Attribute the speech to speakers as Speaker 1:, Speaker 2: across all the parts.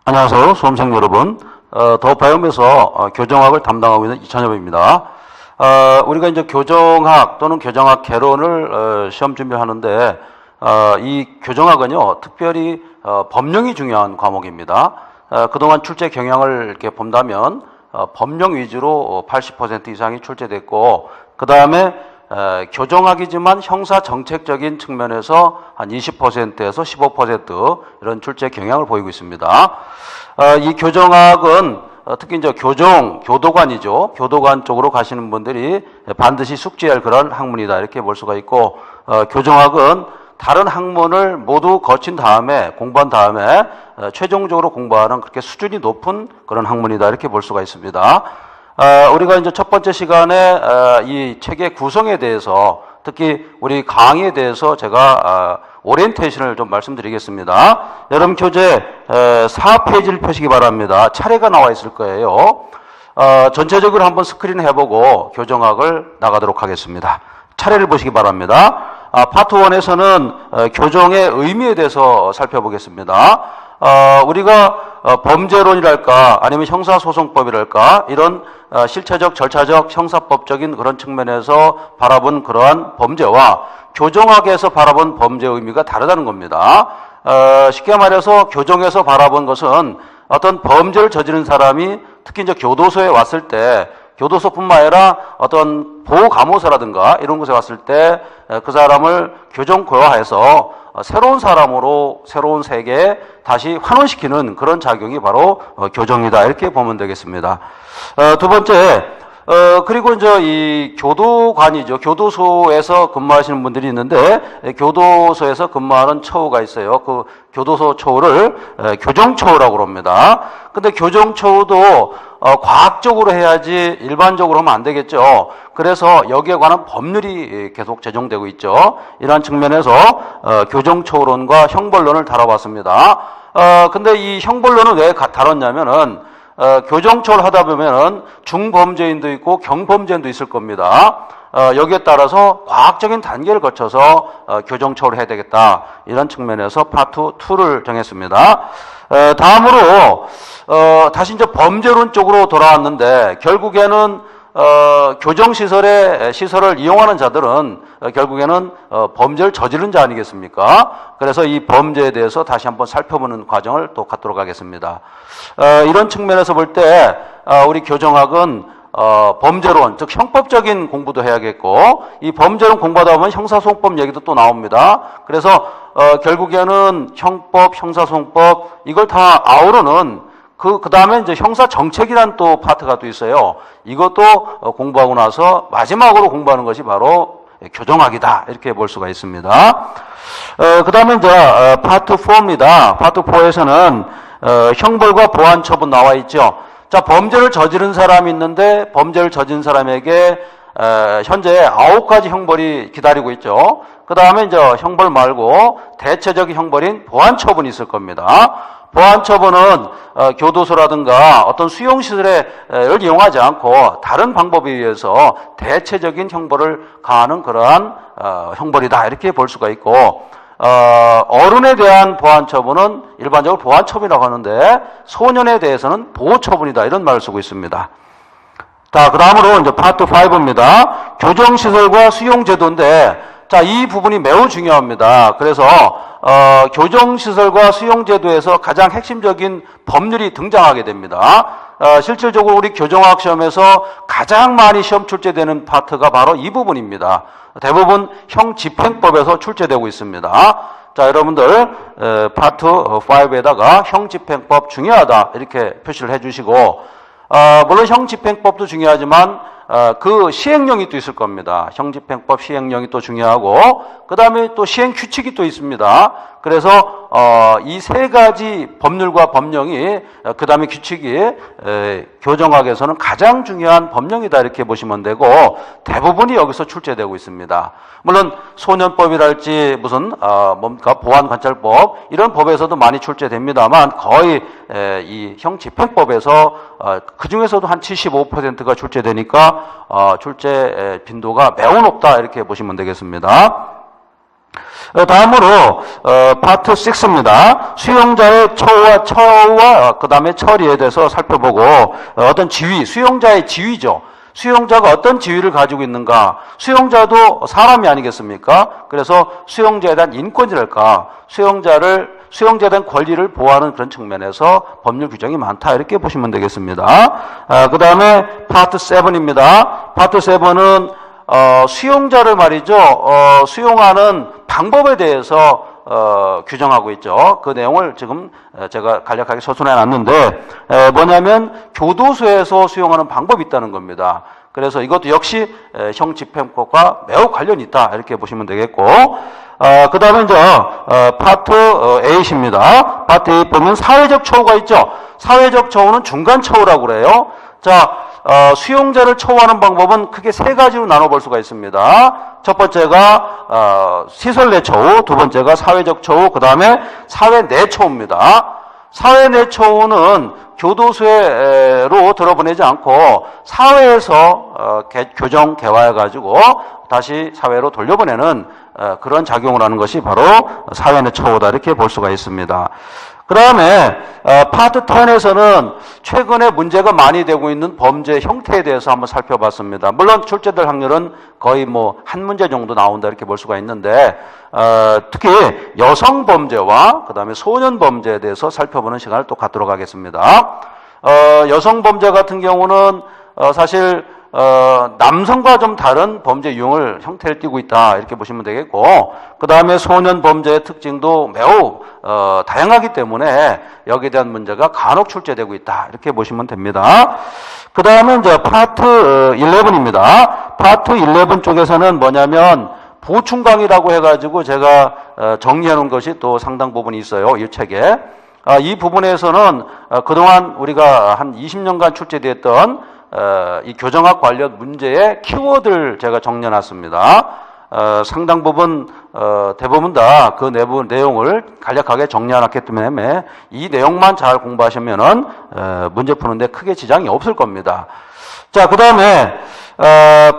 Speaker 1: 안녕하세요. 수험생 여러분. 더 바이옴에서 교정학을 담당하고 있는 이찬엽입니다. 우리가 이제 교정학 또는 교정학 개론을 시험 준비하는데 이 교정학은요, 특별히 법령이 중요한 과목입니다. 그동안 출제 경향을 이렇게 본다면 법령 위주로 80% 이상이 출제됐고, 그 다음에 교정학이지만 형사 정책적인 측면에서 한 20%에서 15% 이런 출제 경향을 보이고 있습니다. 이 교정학은 특히 이제 교도관이죠. 교도관 쪽으로 가시는 분들이 반드시 숙지해야 할 그런 학문이다, 이렇게 볼 수가 있고, 교정학은 다른 학문을 모두 거친 다음에, 공부한 다음에 최종적으로 공부하는 그렇게 수준이 높은 그런 학문이다, 이렇게 볼 수가 있습니다. 우리가 이제 첫 번째 시간에 이 책의 구성에 대해서, 특히 우리 강의에 대해서 제가 오리엔테이션을 좀 말씀드리겠습니다. 여러분 교재 4페이지를 펴시기 바랍니다. 차례가 나와 있을 거예요. 전체적으로 한번 스크린 해보고 교정학을 나가도록 하겠습니다. 차례를 보시기 바랍니다. 파트 1에서는 교정의 의미에 대해서 살펴보겠습니다. 우리가 범죄론이랄까 아니면 형사소송법이랄까 이런 실체적, 절차적, 형사법적인 그런 측면에서 바라본 그러한 범죄와 교정학에서 바라본 범죄의 의미가 다르다는 겁니다. 쉽게 말해서 교정에서 바라본 것은 어떤 범죄를 저지른 사람이 특히 이제 교도소에 왔을 때, 교도소뿐만 아니라 어떤 보호감호소라든가 이런 곳에 왔을 때 그 사람을 교정고여해서 새로운 사람으로 새로운 세계에 다시 환원시키는 그런 작용이 바로 교정이다, 이렇게 보면 되겠습니다. 두 번째, 그리고 이제 이 교도관이죠. 교도소에서 근무하시는 분들이 있는데, 교도소에서 근무하는 처우가 있어요. 그 교도소 처우를 교정처우라고 합니다. 근데 교정처우도 과학적으로 해야지 일반적으로 하면 안 되겠죠. 그래서 여기에 관한 법률이 계속 제정되고 있죠. 이러한 측면에서 교정처우론과 형벌론을 다뤄봤습니다. 근데 이 형벌론은 왜 다뤘냐면은 교정처를 하다 보면은 중범죄인도 있고 경범죄인도 있을 겁니다. 여기에 따라서 과학적인 단계를 거쳐서 교정처를 해야 되겠다, 이런 측면에서 파트 2를 정했습니다. 다음으로 다시 이제 범죄론 쪽으로 돌아왔는데, 결국에는 교정시설을 이용하는 자들은 결국에는 범죄를 저지른 자 아니겠습니까? 그래서 이 범죄에 대해서 다시 한번 살펴보는 과정을 또 갖도록 하겠습니다. 이런 측면에서 볼 때 우리 교정학은 범죄론, 즉 형법적인 공부도 해야겠고, 이 범죄론 공부하다 보면 형사소송법 얘기도 또 나옵니다. 그래서 결국에는 형법, 형사소송법 이걸 다 아우르는 그 다음에 이제 형사정책이라는 또 파트가 또 있어요. 이것도 공부하고 나서 마지막으로 공부하는 것이 바로 교정학이다, 이렇게 볼 수가 있습니다. 그 다음에 이제 파트 4입니다. 파트 4에서는 형벌과 보완 처분 나와 있죠. 자, 범죄를 저지른 사람이 있는데, 범죄를 저지른 사람에게 현재 9가지 형벌이 기다리고 있죠. 그 다음에 이제 형벌 말고 대체적인 형벌인 보완 처분이 있을 겁니다. 보완 처분은 교도소라든가 어떤 수용시설을 이용하지 않고 다른 방법에 의해서 대체적인 형벌을 가하는 그러한 형벌이다, 이렇게 볼 수가 있고, 어른에 대한 보완 처분은 일반적으로 보완 처분이라고 하는데, 소년에 대해서는 보호 처분이다, 이런 말을 쓰고 있습니다. 자, 그 다음으로 이제 파트 5입니다. 교정시설과 수용제도인데, 자, 이 부분이 매우 중요합니다. 그래서 교정시설과 수용제도에서 가장 핵심적인 법률이 등장하게 됩니다. 실질적으로 우리 교정학 시험에서 가장 많이 시험 출제되는 파트가 바로 이 부분입니다. 대부분 형집행법에서 출제되고 있습니다. 자, 여러분들 파트 5에다가 형집행법 중요하다, 이렇게 표시를 해주시고, 물론 형집행법도 중요하지만 그 시행령이 또 있을 겁니다. 형집행법 시행령이 또 중요하고, 그 다음에 또 시행규칙이 또 있습니다. 그래서 이 세 가지 법률과 법령이, 그 다음에 규칙이 교정학에서는 가장 중요한 법령이다, 이렇게 보시면 되고, 대부분이 여기서 출제되고 있습니다. 물론 소년법이랄지 무슨 뭔가 보안관찰법 이런 법에서도 많이 출제됩니다만, 거의 이 형집행법에서 그 중에서도 한 75%가 출제되니까 출제 빈도가 매우 높다, 이렇게 보시면 되겠습니다. 다음으로 파트 6입니다. 수용자의 처우와 그다음에 처리에 대해서 살펴보고 어떤 지위, 수용자의 지위죠. 수용자가 어떤 지위를 가지고 있는가? 수용자도 사람이 아니겠습니까? 그래서 수용자에 대한 인권이랄까? 수용자에 대한 권리를 보호하는 그런 측면에서 법률 규정이 많다. 이렇게 보시면 되겠습니다. 그 다음에 파트 7입니다. 파트 7은 수용자를 말이죠. 수용하는 방법에 대해서 규정하고 있죠. 그 내용을 지금 제가 간략하게 서술해 놨는데 뭐냐면 교도소에서 수용하는 방법이 있다는 겁니다. 그래서 이것도 역시 형 집행법과 매우 관련이 있다. 이렇게 보시면 되겠고 그 다음에 이제 파트 8입니다. 파트 8 보면 사회적 처우가 있죠. 사회적 처우는 중간 처우라고 그래요. 자, 수용자를 처우하는 방법은 크게 세 가지로 나눠볼 수가 있습니다. 첫 번째가 시설 내 처우, 두 번째가 사회적 처우, 그 다음에 사회 내 처우입니다. 사회 내 처우는 교도소로 들어보내지 않고 사회에서 교정, 개화해가지고 다시 사회로 돌려보내는 그런 작용을 하는 것이 바로 사회 내 처우다 이렇게 볼 수가 있습니다. 그 다음에 파트 10에서는 최근에 문제가 많이 되고 있는 범죄 형태에 대해서 한번 살펴봤습니다. 물론 출제될 확률은 거의 뭐 한 문제 정도 나온다 이렇게 볼 수가 있는데 특히 여성 범죄와 그 다음에 소년 범죄에 대해서 살펴보는 시간을 또 갖도록 하겠습니다. 여성 범죄 같은 경우는 사실 남성과 좀 다른 범죄 유형을 형태를 띠고 있다 이렇게 보시면 되겠고 그 다음에 소년 범죄의 특징도 매우 다양하기 때문에 여기에 대한 문제가 간혹 출제되고 있다 이렇게 보시면 됩니다. 그 다음에 이제 파트 11입니다. 파트 11 쪽에서는 뭐냐면 보충강이라고 해가지고 제가 정리해 놓은 것이 또 상당 부분이 있어요. 이 책에. 이 부분에서는 그동안 우리가 한 20년간 출제되었던 이 교정학 관련 문제의 키워드를 제가 정리해놨습니다. 상당 부분 대부분 다 그 내용을 간략하게 정리해놨기 때문에 이 내용만 잘 공부하시면은 문제 푸는데 크게 지장이 없을 겁니다. 자, 그 다음에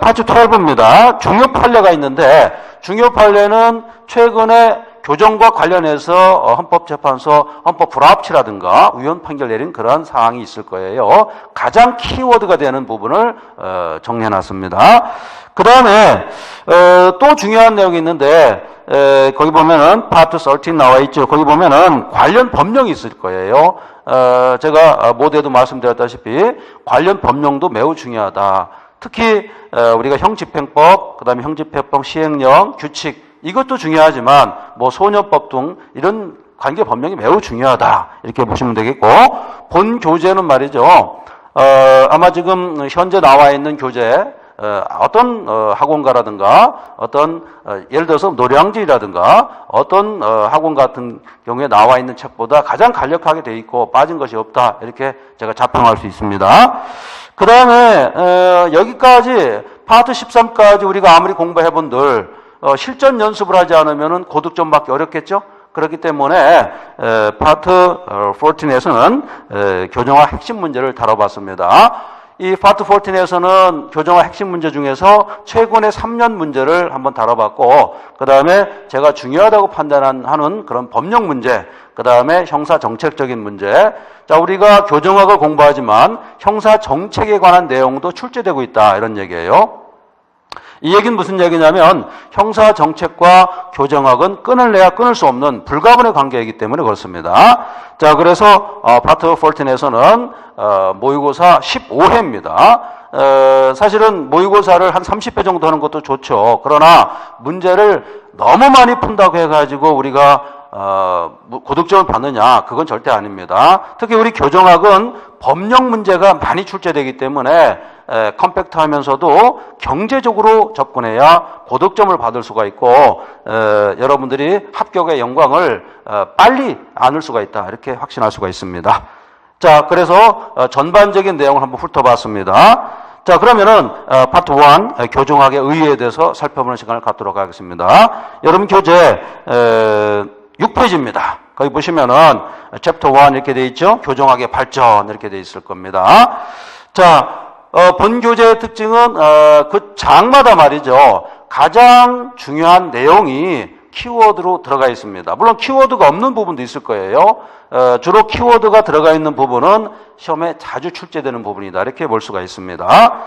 Speaker 1: 파트 12입니다. 중요 판례가 있는데 중요 판례는 최근에 교정과 관련해서 헌법재판소 헌법 불합치라든가 위헌 판결 내린 그런 사항이 있을 거예요. 가장 키워드가 되는 부분을 정리해놨습니다. 그 다음에 또 중요한 내용이 있는데 거기 보면은 파트 13 나와 있죠. 거기 보면은 관련 법령이 있을 거예요. 제가 모두에도 말씀드렸다시피 관련 법령도 매우 중요하다. 특히 우리가 형집행법, 그 다음에 형집행법 시행령, 규칙 이것도 중요하지만 뭐 소년법 등 이런 관계 법령이 매우 중요하다 이렇게 보시면 되겠고 본 교재는 말이죠. 아마 지금 현재 나와 있는 교재 어떤 학원가라든가 어떤 예를 들어서 노량진이라든가 어떤 학원 같은 경우에 나와 있는 책보다 가장 간략하게 돼 있고 빠진 것이 없다 이렇게 제가 자평할 수 있습니다. 그 다음에 여기까지 파트 13까지 우리가 아무리 공부해 본들 실전 연습을 하지 않으면 고득점 받기 어렵겠죠? 그렇기 때문에 파트 14에서는 교정학 핵심 문제를 다뤄봤습니다. 이 파트 14에서는 교정학 핵심 문제 중에서 최근의 3년 문제를 한번 다뤄봤고 그 다음에 제가 중요하다고 판단하는 그런 법령 문제 그 다음에 형사 정책적인 문제 자 우리가 교정학을 공부하지만 형사 정책에 관한 내용도 출제되고 있다 이런 얘기예요. 이 얘기는 무슨 얘기냐면 형사 정책과 교정학은 끊을래야 끊을 수 없는 불가분의 관계이기 때문에 그렇습니다. 자, 그래서 파트 14에서는 모의고사 15회입니다. 사실은 모의고사를 한 30회 정도 하는 것도 좋죠. 그러나 문제를 너무 많이 푼다고 해가지고 우리가 고득점을 받느냐 그건 절대 아닙니다. 특히 우리 교정학은 법령 문제가 많이 출제되기 때문에 컴팩트하면서도 경제적으로 접근해야 고득점을 받을 수가 있고 여러분들이 합격의 영광을 빨리 안을 수가 있다 이렇게 확신할 수가 있습니다. 자, 그래서 전반적인 내용을 한번 훑어봤습니다. 자, 그러면은 파트 1 교정학의 의의에 대해서 살펴보는 시간을 갖도록 하겠습니다. 여러분 교재 6페이지입니다. 거기 보시면은 챕터 1 이렇게 돼 있죠. 교정학의 발전 이렇게 돼 있을 겁니다. 자, 본 교재의 특징은 그 장마다 말이죠. 가장 중요한 내용이 키워드로 들어가 있습니다. 물론 키워드가 없는 부분도 있을 거예요. 주로 키워드가 들어가 있는 부분은 시험에 자주 출제되는 부분이다. 이렇게 볼 수가 있습니다.